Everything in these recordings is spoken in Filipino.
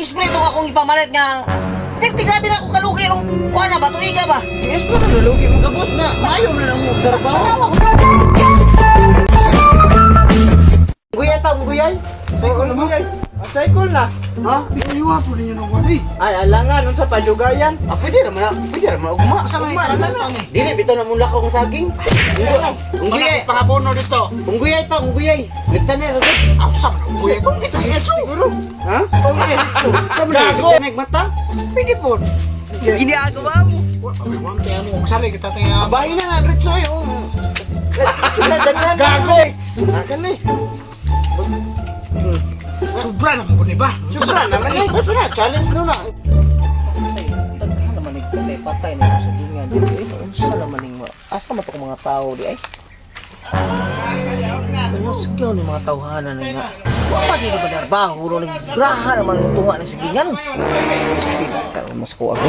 pag-spray itong akong ipamalit nga. Perti, grabe na akong kalugi nung kuha na ba? Tuiga ba? Yes, pero nalugi mo ka, boss, na maayo mo na lang mo trabaho. Guyay ta, guyay. Cycle na mo yan. Cycle na. Ha? Iwa po ninyo ng wali. Ay, alangan, nun sa padugayan. Ah, pwede naman ugma. Asa may kanan ni? Dili, bito na mula kong saging. Ungguyay. Pangabono dito. Ungguyay ta, ungguyay. Ligtan na, ragod. Ako sa mga kung ito yeso. Siguro. Ha? Kung yeso. Gago! Nagmata? Pwede po. Ginagawa mo. Huwag kaya mo. Sali kita tayo. Bahay na nga, Ritso, yung... Gago! Akan eh. Sobra naman ko ni ba? Sobra naman eh. Basta na, challenge nun na. Ay, taghan naman yung patay, patay na sa gingan. Unsa naman yung asa man itong mga tao di ay? Mas gaw ni mga tawhanan na nga. Wala di ba narbaho no nagbraha naman yung tunga ng sigingan. Gusti na ka mas ko ako.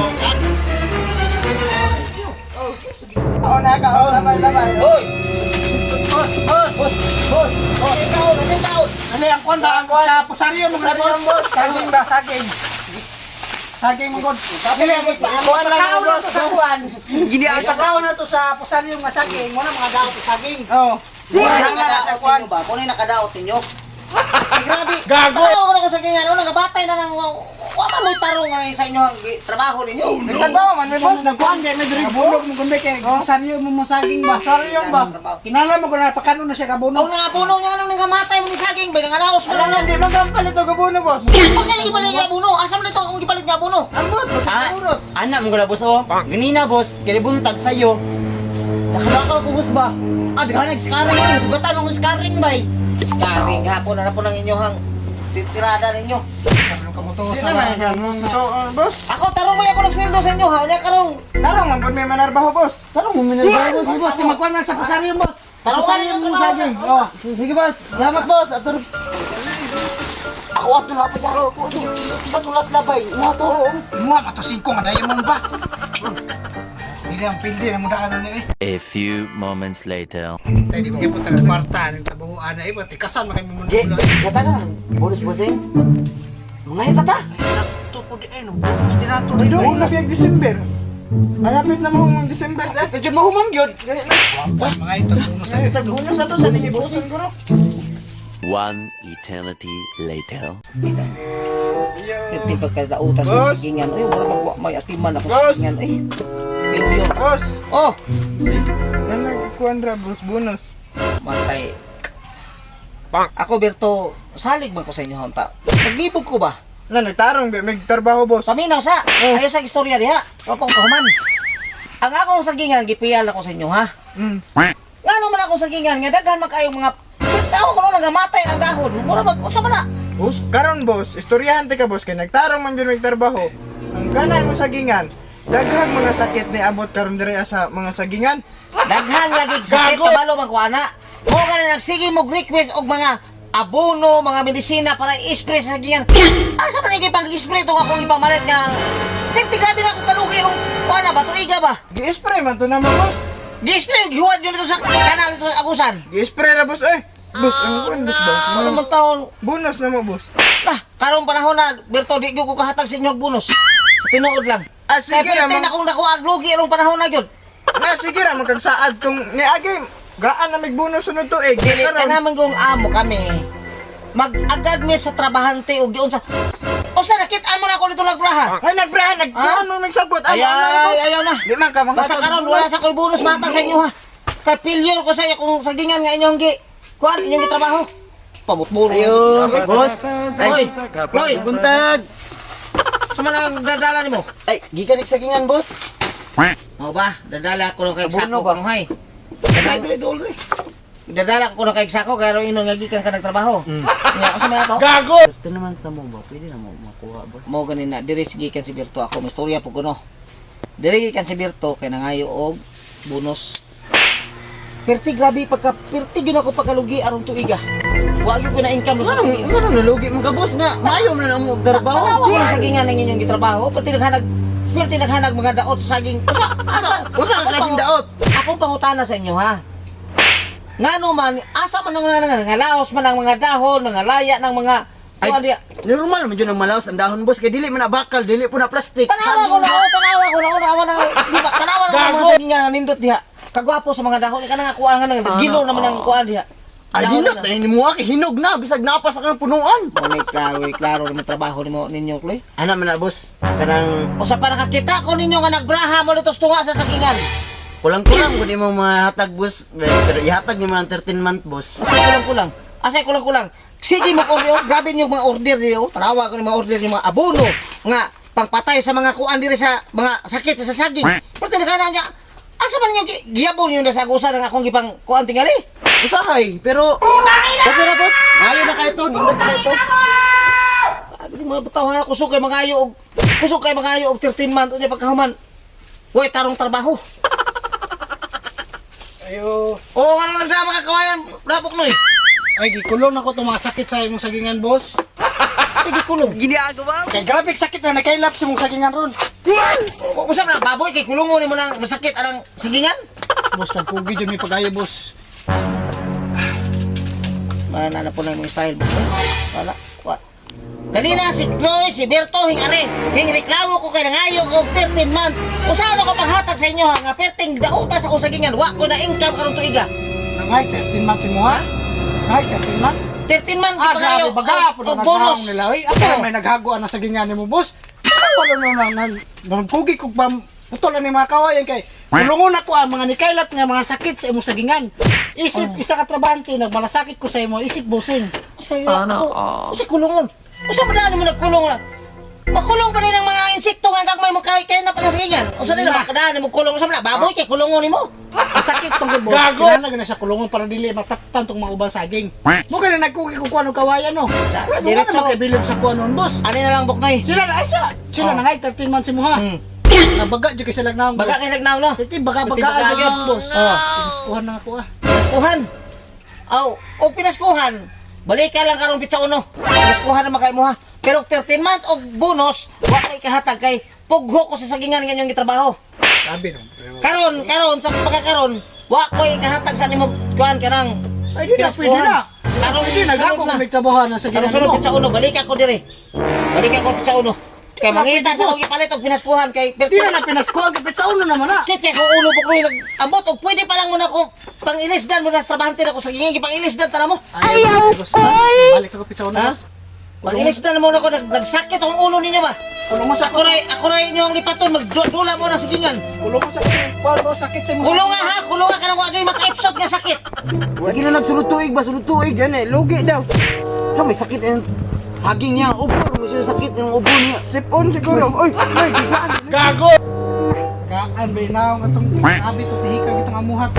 Oo na ka, oo naman. Hoy! Boss! Ikaw! Ano yung konta sa pusaryo mo na boss? Saging ba? Saging. Saging mo god. Dili boss. Kuhan lang yung boss. Sa kuhan. Gini ang takaw na to sa pusaryo nga saging. Wala mga daot sa saging. Oo. Nakadaot ninyo ba? Kung ano yung nakadaot ninyo? Ay, grabe! Gago! Tanaw ko na ko sa gingan. Ano, nagabatay na nang... Wala mo'y tarong nga sa inyo ang trabaho ninyo. Nagtandaw man, may boss, nagkuhan kaya may direct Bulog mo kundi kay pusaryo mo saging ba? Saryo ba? Kinala mo ko na pakano na siya Huwag kabuno. na nga puno niya nung nangamatay mo ni Saging. Bay, nangalaos mo Alam lang. nga, di magampalit o gabuno, boss. Ako sa'yo ipalit niya buno. Asam nito akong ipalit niya buno. Ambot, boss, siguro. Anak mo gula boss oh. Ganina boss, kaya buntag sa'yo. Nakalakaw ko boss ba? Ah, di ka nag-scarring mo. Sugatan mo scarring bay. Karing hapon na po ng inyong tirada ninyo. Kamuto Di sa naman, ito, boss. Ako, tarong mo ako nagsweldo sa inyo ha. Kaya karong. Tarong, man, may manarbaho, boss. Tarong mo minagawa boss. boss, di magkuhan na sa pusaryo boss. Tarong ka ninyo mo saging. Oh. Sige boss, salamat boss. Atur. Ako ato na pa daro ko. Sa tulas labay. Mo to. Mua mato 5 nga diamond ba? Hindi ang pildi na muna ka na niya eh. A few moments later. Tayo di mo punta ng Marta, ng tabuhuan na eh, pati kasan makay mo muna Ge, muna. kata ka. Bonus bossing. Mga tata. Ito po di eh, no, bonus din nato. Ay, doon, nabiyag December. Malapit na mahong December, eh. Kadyo mahuman gyud. Mga ito, bonus na ito. Tagunas na to sa nisibusin ko, no? One eternity later. Iti pagkadautas mo Boss! sa gingan. Ay, wala magwa. May atiman ako sa Boss! gingan. Ay, pilyo. Boss, Oh! yan nagkuhandra, boss, bonus. Matay. Ako, Berto, salig man ko sa inyo honta. Naglibog ko ba? Na, nagtarong, may trabaho, boss. Paminaw sa. Ayaw sa istorya diha. Kapag kahuman. Ang akong sagingan, gipiyal ako sa inyo, ha? Mm. Nga naman akong sagingan, nga daghan magkayong mga tao ko nung nagamatay ang dahon. Mura mag, sa mana? Boss, karon, boss, istoryahan ka, boss, kaya nagtarong man dyan may trabaho. Ang kanay mo sagingan, daghang mga sakit ni abot karon dire sa mga sagingan. Daghan lagi sakit kabalo magkuana. Mo gani nagsige mo request og mga abono, mga medisina para i-spray sa sagingan. Asa manigi pang i-spray tong akong ipamalit nga. Perti, grabe na akong kalugi nung kuana ba tuiga ba? Gi-spray man to naman, boss. Gi-spray gihuwad yun dito sa kanal dito sa Agusan. Gi-spray na, boss, eh. Boss, ang kuhan, boss, boss. Ano man taon? Bonus na mo, boss. Nah, karong panahon na Berto di gyud ko kahatag sa inyo og bonus. Sa tinuod lang. Ah, sige Kaya perti naman. na kung nakuha ang lugi rong panahon na gyud. Na, sige na, magkagsaad kung niagay. Gaan na may bonus sunod to, eh. Dili ka Karon. naman kung amo kami. Mag-agad mi sa trabahante og diun sa. O sa nakit-an mo na ako dito nagbraha. Ay, nagbrahan, nagkuhan nung nagsagot. Ayaw na. Di man ka, mga Basta karon wala sa ko'y bonus matang sa inyo ha. Kay pilyon ko sa iyo kung sagingan nga inyong gi. Kuan inyong gitrabaho. Pabutbulo. Ayo, boss. Hoy, Loy, buntag. sa man dadala nimo? Ay, gikan sagingan boss. Mo ba? Dadala ko na kay Abono Sako ba? ba? Hay. Dadala ko na kay Sako kaya inon nga gikan ka nagtrabaho. Nga ako sa mga to. Gago. Ito naman tamo ba? Pwede na mo makuha boss. Mo ganin na diri sige kan si Berto ako may istorya po kuno. Diri kan si Berto kay nangayo og bonus. Perti grabe perti gyud ako pagkalugi aron tuiga. Wa gyud ko na income sa tuiga. Ano nalugi mo ka boss nga? Maayo mo na lang mo trabaho. Trabaho ko sa sagingan ng inyong gitrabaho. Perti naghanag mga daot sa saging. Usa ang klaseng daot. Akong pangutana sa inyo ha. Ngano man asa man nga laos man ang mga dahon, mga laya ng mga Ay, kuan diha. normal man yun ang malaos ang dahon boss kay dili man na bakal, dili po na plastic. Tanawa ko na, tanawa ko na, di ba? Tanawa na ako mga sagingan nga nindot diha. Kagwapo sa mga dahon, ka na nga kuha nga nang gilo naman ang kuha diha. Ay hinot na ini mo aki hinog na bisag napas ang punuan. Klaro naman trabaho nimo ninyo, Kloy. Ana man na boss. Kanang Usa pa nakakita ko ninyo nga nagbraha mo dito sa tunga sa sagingan. kulang-kulang kun mo mahatag boss, pero ihatag ni mo ng 13 month boss. Asay kulang-kulang. Sige mo order, grabe niyo mga order niyo. Tanawa ko ni mga order niyo mga abono nga pangpatay sa mga kuan diri sa mga sakit sa saging. Pero tinakanan niya, asa man niyo giyabon niyo na sa gusa ng akong gipang kuan tingali? Usahay, pero okay na boss. Ayo na kayo to, nindot kayo to. Abi mga bataw na kusog kay mga ayo og 13 month unya pagkahuman. Way tarong trabaho. Ayo. Oo, ano nagdrama ka kawayan, Rapok Noy? Ay, gikulong ako itong mga sakit sa imong sagingan, boss. Sige kulong. Kay graphic sakit na nakailap sa imong sagingan ron. Usap na baboy kay kulungon nimo nang masakit anang sigingan. Boss, pagpugi dyan may pagayo, boss. Mana na po na yung style boss. Wala. Wa. Ganina si Chloe, si Berto, hing reklamo ko kay nangayo og 13 month. Usahan ako paghatag sa inyo ha, nga perting dauta sa kusagingan. Wa ko na income karon tuiga. Nangay, 13 months mo, ha? Nangay, 13 months? 13 month Ah, pangayo grabe, baga po og na bonus. nila. Ay, ako na may naghagoan na sagingan ni mo, boss. Wala nang pugi ko ba putolan ni mga kawayan kay kulungon ako ang mga nikailat nga mga sakit sa imong sagingan. Isip isa ka trabahante nagmalasakit ko sa imo, isip bossing. Sana Usa kulungon. Usa ba daan mo nagkulong na? Makulong pa rin ang mga insekto nga gagmay mo kay na pala sagingan. Usa nila makadaan mo kulong sa na baboy kay kulungon nimo. Ang sakit tong boss. Gago! Kinahanglan na sa kulungon para dili mataktan tong mga ubang saging. Mo kay nagkuki ko kuno kawayan no. Diretso Diretso. kay bilib sa kuno boss. Ani na lang Buknoy. Sila na ay sila na ngay 13 months mo ha. Nabaga jud kay sila na. Baga kay nagnaw no. Iti baga Iti baga baga agad yun. boss. Oh. Piskuhan na ako ah. Pinaskuhan. Aw, o pinaskuhan. Balik ka lang karon pitsa uno. Pinaskuhan naman kay mo ha. Pero 13 month og bonus, wa kay kahatag kay pugho ko sa sagingan nga inyong gitrabaho. Sabi no. Karon sa pagkakaron, wa koy kahatag sa nimo kuan kanang. Ay di na pwede na. Karon Hindi nagako ko may trabaho sa Karon ginagawa sunod mo. pitsa uno, balik ako dire. Balik ako pitsa uno. Kay mangita sa akong gipalit og pinaskuhan kay Di na pinaskuhan kapit sa uno naman na. Kit kay kung ulo buknoy nag-ambot og pwede pa lang muna ko pang-ilisdan mo na sa trabahante na ko sa gingi pang-ilisdan tara mo. Ayaw ko. Balik ako kapit sa uno. Ha? Pang-ilisdan mo na ko nagsakit ang ulo ninyo ba? Kulong mo sa Ako ray inyo ang lipaton magdula mo na sa gingan. kulong mo sa kuno sakit sa imong. Kulong nga ha, kulong nga kanang wa gyud maka-episode nga sakit. Sige na nagsulod tuig ba, sulod tuig yan eh, lugi daw. So may sakit yung saging niya, ubo, may sila sakit yung ubo niya. Sipon siguro, oy, ay, gigaan. Gago! Kaan binaw atong abi to tihika itong amuhat.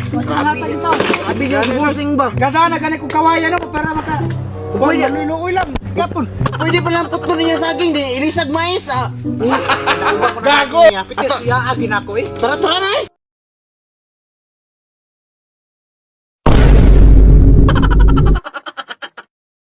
Grabe, grabe yung subusing ba? Gada na gani ko kawayan ako para maka Pwede. Luloy lang. Gapon. Pwede pa lang putlo niya saging, di ilisag mais ah. Gago! Pitis ya agin ako eh. Tara, tara na eh.